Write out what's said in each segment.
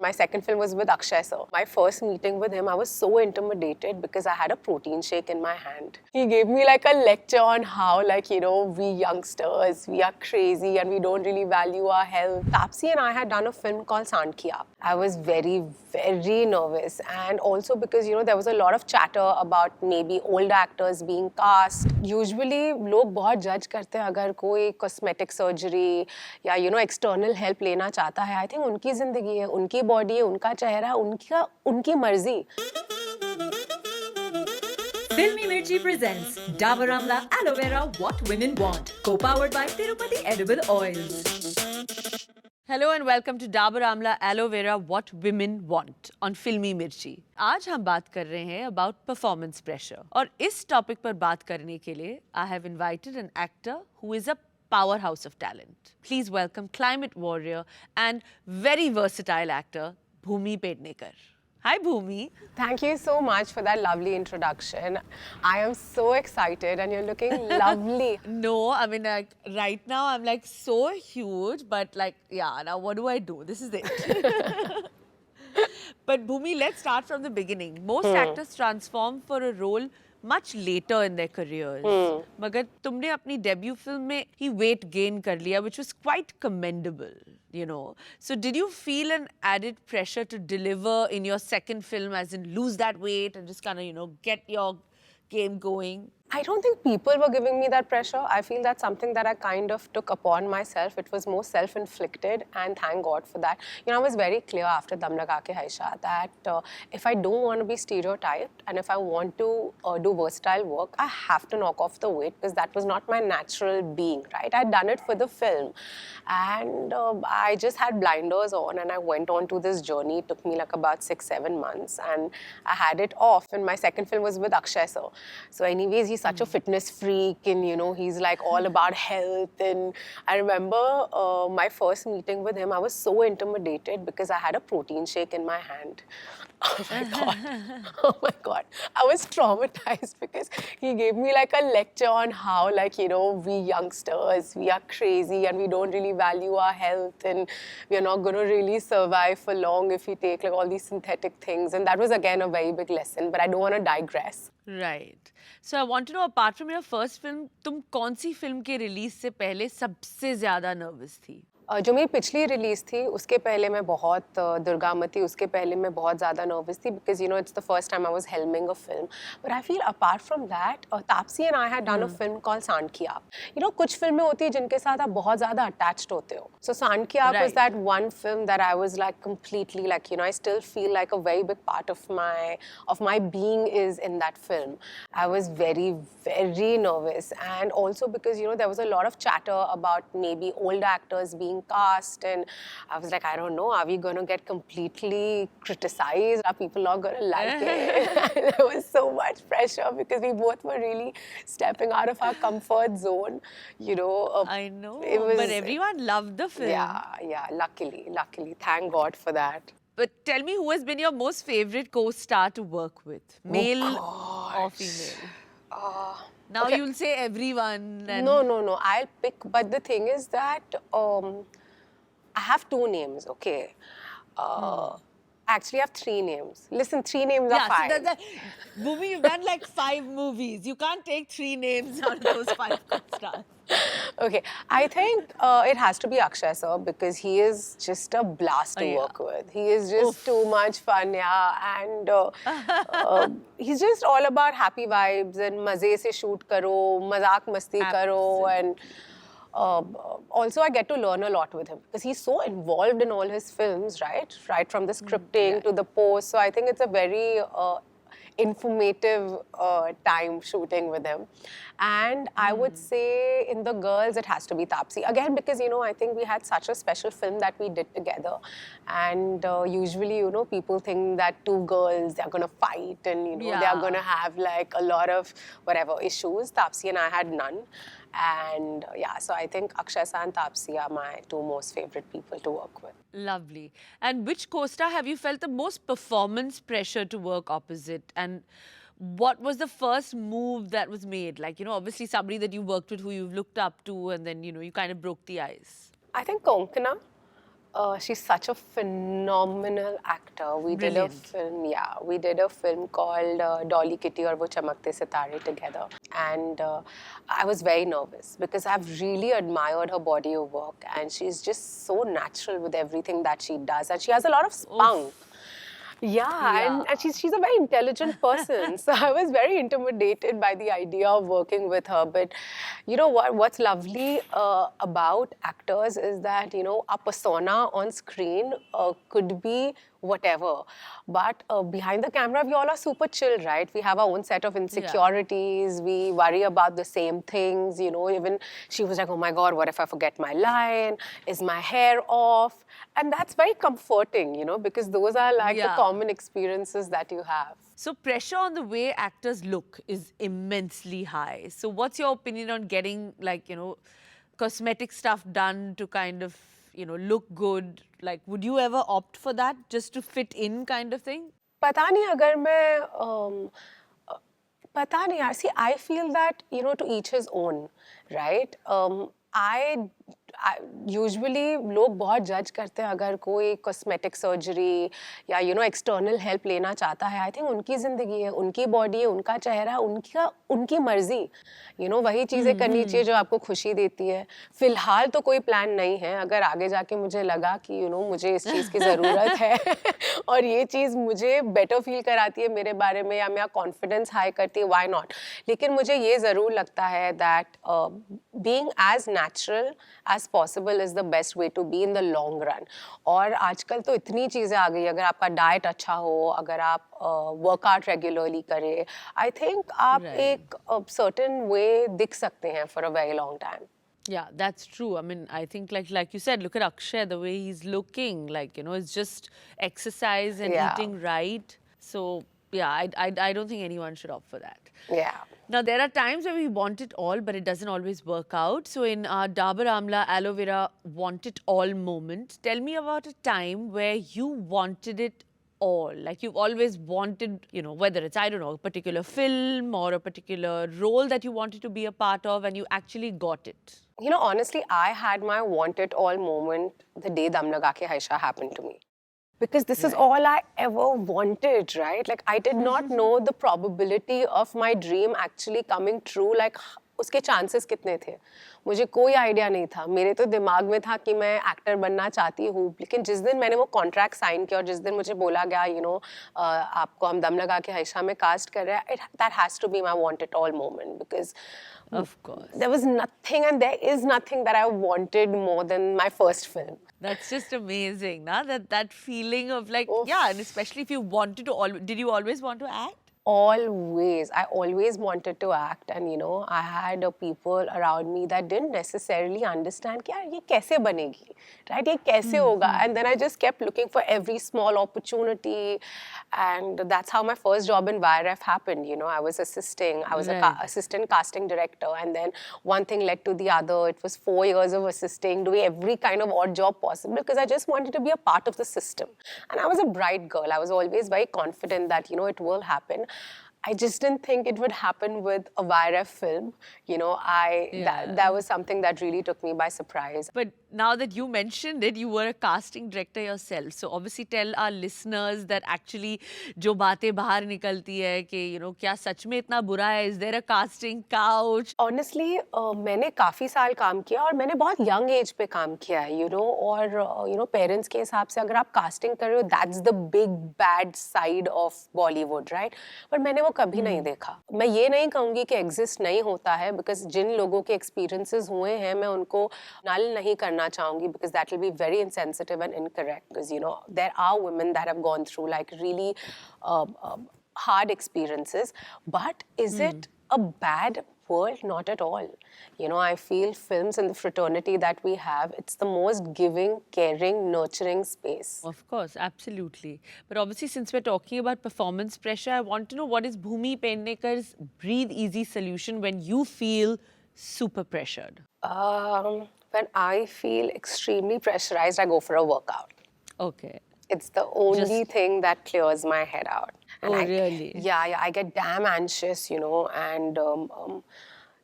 My second film was with Akshay sir. My first meeting with him, I was so intimidated because I had a protein shake in my hand. He gave me like a lecture on how, like, you know, we youngsters, we are crazy and we don't really value our health. Taapsee and I had done a film called Sandhya. I was very, very nervous, and also because, you know, there was a lot of chatter about maybe old actors being cast. Usually लोग बहुत judge करते हैं अगर कोई cosmetic surgery या you know external help लेना चाहता है. I think उनकी जिंदगी है, उनकी body है, उनका चेहरा, उनकी मर्जी. Filmy Mirchi presents Dabur Amla Aloe Vera What Women Want, co-powered by Tirupati Edible Oils. Hello and welcome to Dabur amla aloe vera what women want on Filmy Mirchi. आज हम बात कर रहे हैं अबाउट परफॉर्मेंस प्रेशर, और इस टॉपिक पर बात करने के लिए I have invited an actor who is a powerhouse of talent. Please welcome climate warrior and very versatile actor Bhumi Pednekar. Hi Bhumi. Thank you so much for that lovely introduction. I am so excited and you're looking lovely. No, I mean, like, right now I'm like so huge, but like, yeah, now what do I do? This is it. But Bhumi, let's start from the beginning. Most actors transform for a role much later in their careers. मगर तुमने अपनी debut film में ही weight gain कर लिया, which was quite commendable, you know. So did you feel an added pressure to deliver in your second film, as in lose that weight and just kind of, you know, get your game going? I don't think people were giving me that pressure. I feel that's something that I kind of took upon myself. It was more self-inflicted, and thank God for that. You know, I was very clear after Dum Laga Ke Haisha that if I don't want to be stereotyped and if I want to do versatile work, I have to knock off the weight because that was not my natural being, right? I'd done it for the film, and I just had blinders on and I went on to this journey. It took me like about 6-7 months, and I had it off. And my second film was with Akshay sir. So anyways, he's such a fitness freak, and you know, he's like all about health. And I remember my first meeting with him, I was so intimidated because I had a protein shake in my hand. Oh my God. Oh my God. I was traumatized because he gave me like a lecture on how, like, you know, we youngsters, we are crazy and we don't really value our health, and we are not going to really survive for long if we take like all these synthetic things. And that was again a very big lesson, but I don't want to digress. Right. So I want to know, apart from your first film, तुम कौन सी film के release से पहले सबसे ज्यादा nervous थी? जो मेरी पिछली रिलीज़ थी उसके पहले मैं बहुत दुर्गामती, उसके पहले मैं बहुत ज़्यादा नर्वस थी because you know it's the first time I was helming a film. But I feel apart from that Taapsee and I had done a film called सांडकिया. यू नो, कुछ फिल्में होती है जिनके साथ आप बहुत ज़्यादा अटैच्ड होते हो. सो सांडकिया was that one film that I was like completely like, you know, I still feel like a very big part of my being is in that film. I was very very nervous, and also because, you know, there was a lot of chatter about maybe old actors being cast, and I was like, I don't know, are we going to get completely criticized? Are people not going to like it? There was so much pressure because we both were really stepping out of our comfort zone, you know. I know, but everyone loved the film. Yeah, luckily, thank God for that. But tell me, who has been your most favorite co-star to work with, male or female? Now okay. You'll say everyone. And No. I'll pick. But the thing is that I have 2 names. Okay. Actually, I have 3 names. Listen, 3 names are fine. So Bhumi, you've done like 5 movies. You can't take 3 names out of those 5 co-stars. Okay, I think it has to be Akshay sir because he is just a blast to work with. He is just too much fun, yeah, and he's just all about happy vibes and maze se shoot karo, mazak masti karo, and also I get to learn a lot with him because he's so involved in all his films, right from the scripting to the post. So I think it's a very informative time shooting with him. And I would say in the girls it has to be Taapsee again because, you know, I think we had such a special film that we did together, and usually, you know, people think that 2 girls, they're going to fight and, you know, they're going to have like a lot of whatever issues. Taapsee and I had none. And so I think Akshay sir and Taapsee are my 2 most favorite people to work with. Lovely. And which co-star have you felt the most performance pressure to work opposite? And what was the first move that was made? Like, you know, obviously somebody that you worked with who you've looked up to, and then, you know, you kind of broke the ice. I think Konkona. She's such a phenomenal actor. We did a Brilliant. film, yeah, we did a film called Dolly Kitty और वो चमकते सितारे together. And I was very nervous because I've really admired her body of work, and she's just so natural with everything that she does, and she has a lot of spunk. Yeah, and she's a very intelligent person. So I was very intimidated by the idea of working with her. But you know what? What's lovely about actors is that, you know, our persona on screen could be whatever. But behind the camera, we all are super chill, right? We have our own set of insecurities. We worry about the same things. You know, even she was like, oh my God, what if I forget my line? Is my hair off? And that's very comforting, you know, because those are like the common experiences that you have. So pressure on the way actors look is immensely high. So what's your opinion on getting, like, you know, cosmetic stuff done to kind of, you know, look good? Like, would you ever opt for that just to fit in kind of thing? पता नहीं अगर मैं पता नहीं यार. See, I feel that, you know, to each his own, right? I usually लोग बहुत जज करते हैं अगर कोई कॉस्मेटिक सर्जरी या यू नो एक्सटर्नल हेल्प लेना चाहता है. आई थिंक उनकी ज़िंदगी है, उनकी बॉडी है, उनका चेहरा, उनकी मर्जी. यू नो वही चीज़ें करनी चाहिए जो आपको खुशी देती है. फिलहाल तो कोई प्लान नहीं है. अगर आगे जाके मुझे लगा कि यू नो मुझे इस चीज़ की ज़रूरत है और ये चीज़ मुझे बेटर फील कराती है मेरे बारे में या मेरा कॉन्फिडेंस हाई करती है, व्हाई नॉट. लेकिन मुझे ये ज़रूर लगता है that being as natural as possible is the best way to be in the long run. और आजकल तो इतनी चीज़ें आ गई. अगर आपका डाइट अच्छा हो, अगर आप वर्कआउट रेगुलरली करें, आई थिंक आप एक certain way दिख सकते हैं for a very long time. Yeah, that's true. I mean, I think like you said, look at Akshay, the way he's looking, like, you know, it's just exercise and eating right. So yeah, I don't think anyone should opt for that. Yeah. Now, there are times where we want it all, but it doesn't always work out. So in our Dabur Amla Aloe Vera Want It All moment, tell me about a time where you wanted it all. Like, you've always wanted, you know, whether it's, I don't know, a particular film or a particular role that you wanted to be a part of, and you actually got it. You know, honestly, I had my want it all moment the day Dum Laga Ke Haisha happened to me. Because this is all I ever wanted, right? Like, I did not know the probability of my dream actually coming true. Like, उसके chances कितने थे? मुझे कोई idea नहीं था. मेरे तो दिमाग में था कि मैं एक्टर बनना चाहती हूँ. लेकिन जिस दिन मैंने वो कॉन्ट्रैक्ट साइन किया और जिस दिन मुझे बोला गया, यू नो, आपको हम दम लगा के हाइशा में कास्ट कर रहे हैं, that has to be my want it all moment. Because of course, there was nothing and there is nothing that I wanted more than my first film. That's just amazing, na? That feeling of like, yeah, and especially if you wanted to, did you always want to act? Always. I always wanted to act, and you know, I had people around me that didn't necessarily understand कि यार ये कैसे बनेगी, right? ये कैसे होगा? And then I just kept looking for every small opportunity, and that's how my first job in YRF happened. You know, I was assisting. I was a assistant casting director, and then one thing led to the other. It was 4 years of assisting, doing every kind of odd job possible because I just wanted to be a part of the system. And I was a bright girl. I was always very confident that, you know, it will happen. I just didn't think it would happen with a YRF film. You know, that was something that really took me by surprise. But now that you mentioned it, you were a casting director yourself. So obviously tell our listeners that actually जो बातें बाहर निकलती है कि, you know, क्या सच में इतना बुरा है? Is there a casting couch? Honestly, मैंने काफ़ी साल काम किया और मैंने बहुत young age पे काम किया है, you know, और you know, parents के हिसाब से अगर आप casting कर रहे हो, that's the big bad side of Bollywood, right? पर मैंने वो कभी नहीं देखा. मैं ये नहीं कहूँगी कि exist नहीं होता है, because जिन लोगों के experiences हुए हैं मैं उनको null नहीं करना चाहूँगी, because that will be very insensitive and incorrect. Because, you know, there are women that have gone through like really hard experiences. But is it a bad world? Not at all. You know, I feel films and the fraternity that we have, it's the most giving, caring, nurturing space. Of course, absolutely. But obviously, since we're talking about performance pressure, I want to know, what is Bhumi Pednekar's breathe easy solution when you feel super pressured? When I feel extremely pressurized, I go for a workout. Okay. It's the only thing that clears my head out. And really? Yeah, I get damn anxious, you know, and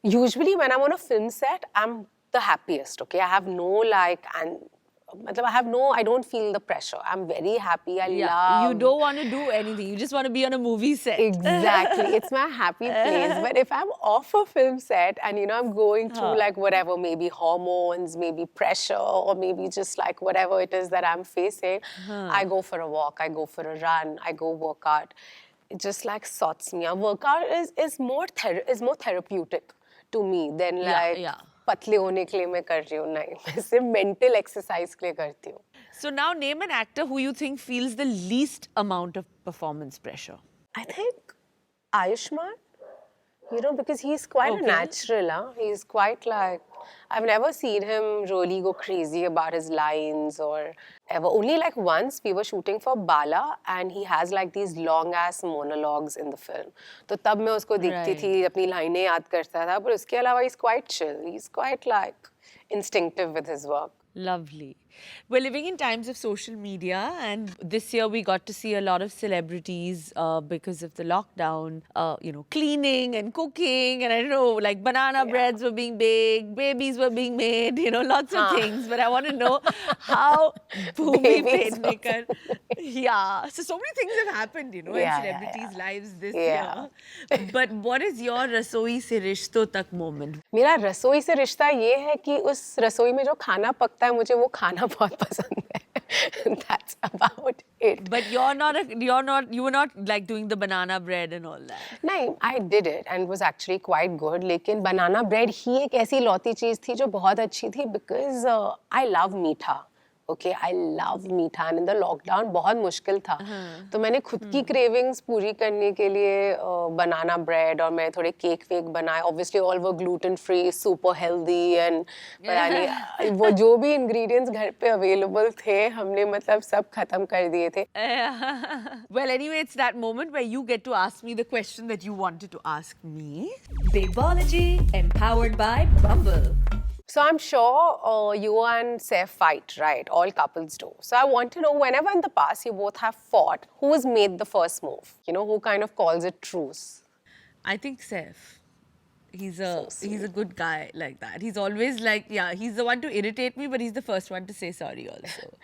usually when I'm on a film set, I'm the happiest, okay? I have no like मतलब I don't feel the pressure. I'm very happy. I Yeah, love. you don't want to do anything. You just want to be on a movie set. Exactly. It's my happy place. But if I'm off a film set and, I'm going through like whatever, maybe hormones, maybe pressure, or maybe just like whatever it is that I'm facing, I go for a walk, I go for a run, I go work out. It just like sorts me out. Workout is more therapeutic to me than like पतले होने के लिए मैं कर रही हूँ नहीं मैं सिर्फ मेंटल एक्सरसाइज के लिए करती हूँ. So now name an actor who you think feels the least amount of performance pressure. I think Ayushmann, because he's quite a natural. He's quite like, I've never seen him really go crazy about his lines or ever. Only like once we were shooting for Bala and he has like these long ass monologues in the film. तो तब मैं उसको देखती थी अपनी लाइनें याद करता था पर उसके अलावा he's quite chill. He's quite like instinctive with his work. Lovely. We're living in times of social media, and this year we got to see a lot of celebrities because of the lockdown, cleaning and cooking, and I don't know, like banana breads were being baked, babies were being made, lots of things. But I want to know how Bhumi Pednekar, so many things have happened, in celebrities' lives this year. But what is your रसोई से रिश्तों तक moment? मेरा रसोई से रिश्ता ये है कि उस रसोई में जो खाना पकता है मुझे वो खाना बहुत पसंद है. That's about it. But you were not like doing the banana bread and all that. नहीं, I did it and it was actually quite good. लेकिन banana bread ही एक ऐसी लौती चीज थी जो बहुत अच्छी थी because I love मीठा. Okay, I love मीठा and in the lockdown बहुत मुश्किल था. तो मैंने खुद की cravings पूरी करने के लिए banana bread और मैं थोड़े केक वेक बनाए. Obviously all were gluten free, super healthy and वो जो भी ingredients घर पे available थे हमने मतलब सब खत्म कर दिए थे. Well, anyway, it's that moment where you get to ask me the question that you wanted to ask me. Babeology, empowered by Bumble. So I'm sure you and Saif fight, right? All couples do. So I want to know, whenever in the past you both have fought, who has made the first move? Who kind of calls it truce? I think Saif. He's a good guy like that. He's always like, he's the one to irritate me, but he's the first one to say sorry also.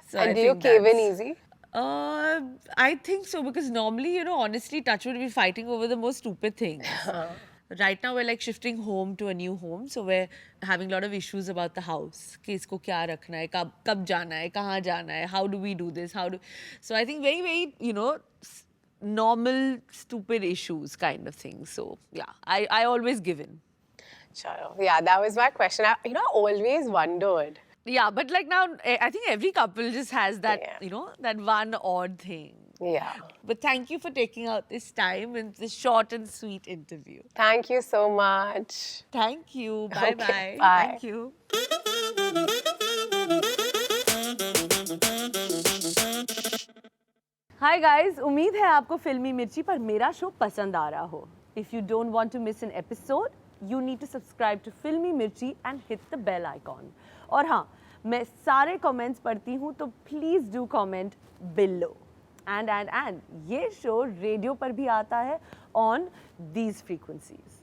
So and do you cave in easy? I think so, because normally, honestly, touch would be fighting over the most stupid things. Right now, we're like shifting home to a new home. So we're having a lot of issues about the house. कि इसको क्या रखना है, कब जाना है, कहाँ जाना है, how do we do this, So I think very, very, normal, stupid issues kind of thing. So yeah, I always give in. Yeah, that was my question. I always wondered. Yeah, but like now, I think every couple just has that, that one odd thing. Yeah. But thank you for taking out this time in this short and sweet interview. Thank you so much. Thank you. Bye-bye. Okay, bye. Thank you. Hi guys, उम्मीद है आपको फिल्मी मिर्ची पर मेरा show पसंद आ रहा हो. If you don't want to miss an episode, you need to subscribe to फिल्मी मिर्ची and hit the bell icon. और हाँ, मैं सारे comments पढ़ती हूँ तो please do comment below. And ये शो रेडियो पर भी आता है on these frequencies.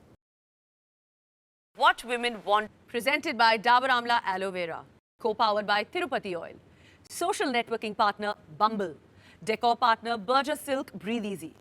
What Women Want, presented by Dabur Amla Aloe Vera, co-powered by Tirupati Oil, social networking partner Bumble, decor partner Burgess Silk Breathe Easy.